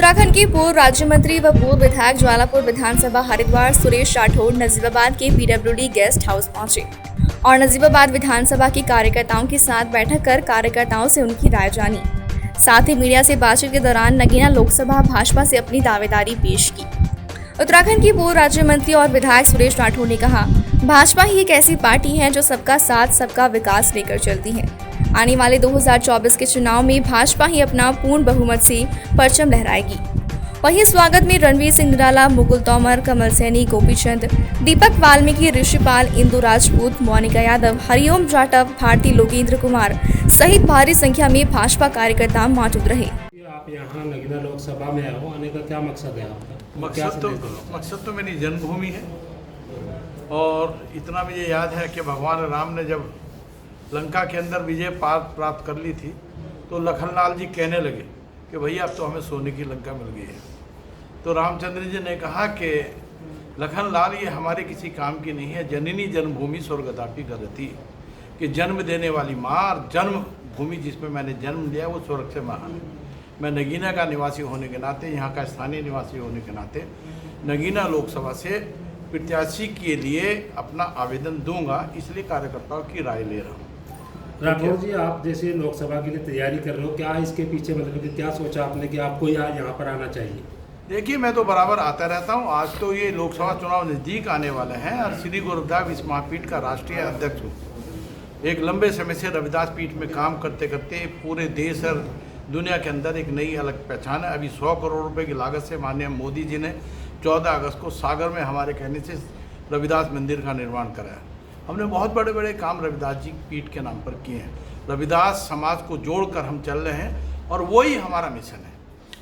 उत्तराखंड के पूर्व राज्य मंत्री व पूर्व विधायक ज्वालापुर विधानसभा हरिद्वार सुरेश राठौड़ नजीबाबाद के पीडब्ल्यूडी गेस्ट हाउस पहुंचे और नजीबाबाद विधानसभा के कार्यकर्ताओं के साथ बैठक कर कार्यकर्ताओं से उनकी राय जानी। साथ ही मीडिया से बातचीत के दौरान नगीना लोकसभा भाजपा से अपनी दावेदारी पेश की। उत्तराखंड के पूर्व राज्य मंत्री और विधायक सुरेश राठौड़ ने कहा, भाजपा ही एक ऐसी पार्टी है जो सबका साथ सबका विकास लेकर चलती है। आने वाले 2024 के चुनाव में भाजपा ही अपना पूर्ण बहुमत से परचम लहराएगी। वहीं स्वागत में रणवीर सिंह निराला, मुकुल तोमर, कमल सैनी, गोपीचंद, दीपक वाल्मीकि, ऋषिपाल, इंदु राजपूत, मोनिका यादव, हरिओम जाटव, भारती लोकेंद्र कुमार सहित भारी संख्या में भाजपा कार्यकर्ता मौजूद रहे। आप यहाँ नगीना लोकसभा में आए हो, आने का क्या मकसद है आपका? मकसद तो मेरी जन्मभूमि है और इतना मुझे याद है कि भगवान राम ने जब लंका के अंदर विजय प्राप्त कर ली थी तो लखनलाल जी कहने लगे कि भैया अब तो हमें सोने की लंका मिल गई है। तो रामचंद्र जी ने कहा कि लखनलाल ये हमारे किसी काम की नहीं है, जननी जन्मभूमि स्वर्गदापी करती, कि जन्म देने वाली माँ और जन्मभूमि जिसमें मैंने जन्म लिया वो स्वर्ग से महान है। मैं नगीना का निवासी होने के नाते, यहाँ का स्थानीय निवासी होने के नाते नगीना लोकसभा से प्रत्याशी के लिए अपना आवेदन दूंगा, इसलिए कार्यकर्ताओं की राय ले रहा हूँ। राठौर जी, आप जैसे लोकसभा के लिए तैयारी कर रहे हो, क्या इसके पीछे मतलब कि क्या सोचा आपने कि आपको यहाँ पर आना चाहिए? देखिए, मैं तो बराबर आता रहता हूँ। आज तो ये लोकसभा चुनाव नज़दीक आने वाले हैं और श्री गुरुदेव इस महापीठ का राष्ट्रीय अध्यक्ष हूँ। एक लंबे समय से रविदास पीठ में काम करते करते पूरे देश और दुनिया के अंदर एक नई अलग पहचान है। अभी 100 करोड़ रुपए की लागत से माननीय मोदी जी ने 14 अगस्त को सागर में हमारे कहने से रविदास मंदिर का निर्माण कराया। हमने बहुत बड़े बड़े काम रविदास जी पीठ के नाम पर किए हैं। रविदास समाज को जोड़कर हम चल रहे हैं और वही हमारा मिशन है।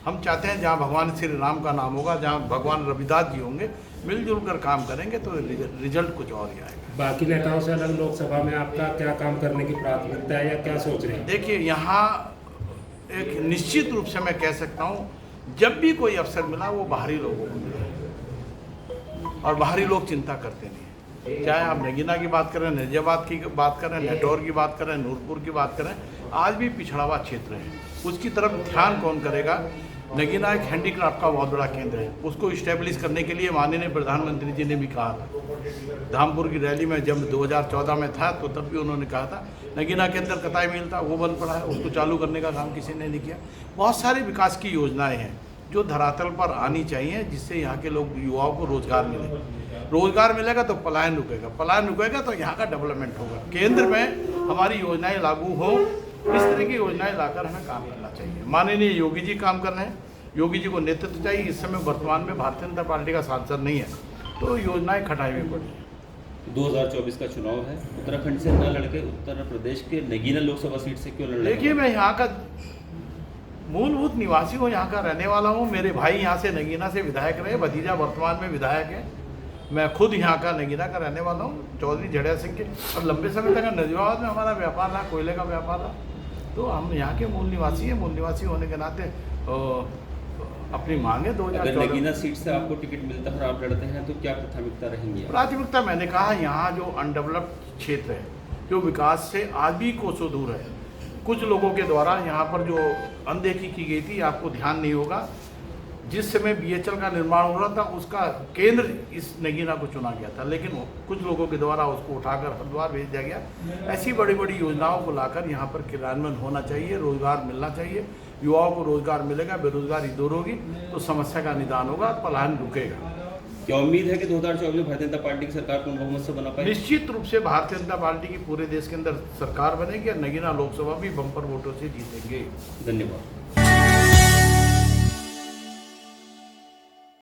हम चाहते हैं जहाँ भगवान श्री राम का नाम होगा, जहाँ भगवान रविदास जी होंगे, मिलजुल कर काम करेंगे तो रिजल्ट कुछ और ही आएगा। बाकी नेताओं से अलग लोकसभा में आपका क्या काम करने की प्राथमिकता है या क्या सोच रहे हैं? देखिए, यहाँ एक निश्चित रूप से मैं कह सकता हूँ, जब भी कोई अवसर मिला वो बाहरी लोगों को मिला और बाहरी लोग चिंता करते नहीं। चाहे आप नगीना की बात करें, नजीबाबाद की बात करें, नेटौर की बात करें, नूरपुर की बात करें, आज भी पिछड़ा हुआ क्षेत्र है, उसकी तरफ ध्यान कौन करेगा? नगीना एक हैंडीक्राफ्ट का बहुत बड़ा केंद्र है, उसको इस्टेब्लिश करने के लिए माननीय प्रधानमंत्री जी ने भी कहा था। धामपुर की रैली में जब 2014 में था तो तब भी उन्होंने कहा था नगीना के अंदर कताई मिल था, वो बंद पड़ा है, उसको चालू करने का काम किसी ने नहीं किया। बहुत सारी विकास की योजनाएं हैं जो धरातल पर आनी चाहिए, जिससे यहाँ के लोग युवाओं को रोजगार मिले। रोजगार मिलेगा तो पलायन रुकेगा, पलायन रुकेगा तो यहाँ का डेवलपमेंट होगा। केंद्र में हमारी योजनाएं लागू हो, इस तरह की योजनाएं लाकर हमें काम करना चाहिए। माननीय योगी जी काम कर रहे हैं, योगी जी को नेतृत्व चाहिए। इस समय वर्तमान में भारतीय जनता पार्टी का सांसद नहीं है तो योजनाएं खटाई में पड़ी है। 2024 का चुनाव है, उत्तराखंड से न लड़के उत्तर प्रदेश के नगीना लोकसभा सीट से क्यों लड़ रहे हैं? देखिए, मैं यहाँ का मूलभूत निवासी हूँ, यहाँ का रहने वाला हूँ। मेरे भाई यहाँ से नगीना से विधायक रहे, भतीजा वर्तमान में विधायक है। मैं खुद यहाँ का नगीना का रहने वाला हूँ, चौधरी जड़िया सिंह के, और लंबे समय तक नजीबाबाद में हमारा व्यापार रहा, कोयले का व्यापार रहा। तो हम यहाँ के मूल निवासी हैं। मूल निवासी होने के नाते अपनी मांग है 2014। अगर नगीना सीट से आपको टिकट मिलता है और आप लड़ते हैं तो क्या प्राथमिकता रहेंगी? प्राथमिकता मैंने कहा, यहाँ जो अनडेवलप्ड क्षेत्र है, जो विकास से आज भी कोसों दूर है, कुछ लोगों के द्वारा यहाँ पर जो अनदेखी की गई थी, आपको ध्यान नहीं होगा, जिस समय BHL का निर्माण हो रहा था उसका केंद्र इस नगीना को चुना गया था, लेकिन कुछ लोगों के द्वारा उसको उठाकर हरिद्वार भेज दिया गया। ऐसी बड़ी बड़ी योजनाओं को लाकर यहाँ पर क्रियान्वयन होना चाहिए, रोजगार मिलना चाहिए। युवाओं को रोजगार मिलेगा, बेरोजगारी दूर होगी तो समस्या का निदान होगा, पलायन रुकेगा। क्या उम्मीद है कि 2024 में भारतीय जनता पार्टी की सरकार पूर्ण बहुमत से बना पाए? निश्चित रूप से भारतीय जनता पार्टी की पूरे देश के अंदर सरकार बनेगी और नगीना लोकसभा भी बम्पर वोटों से जीतेंगे। धन्यवाद।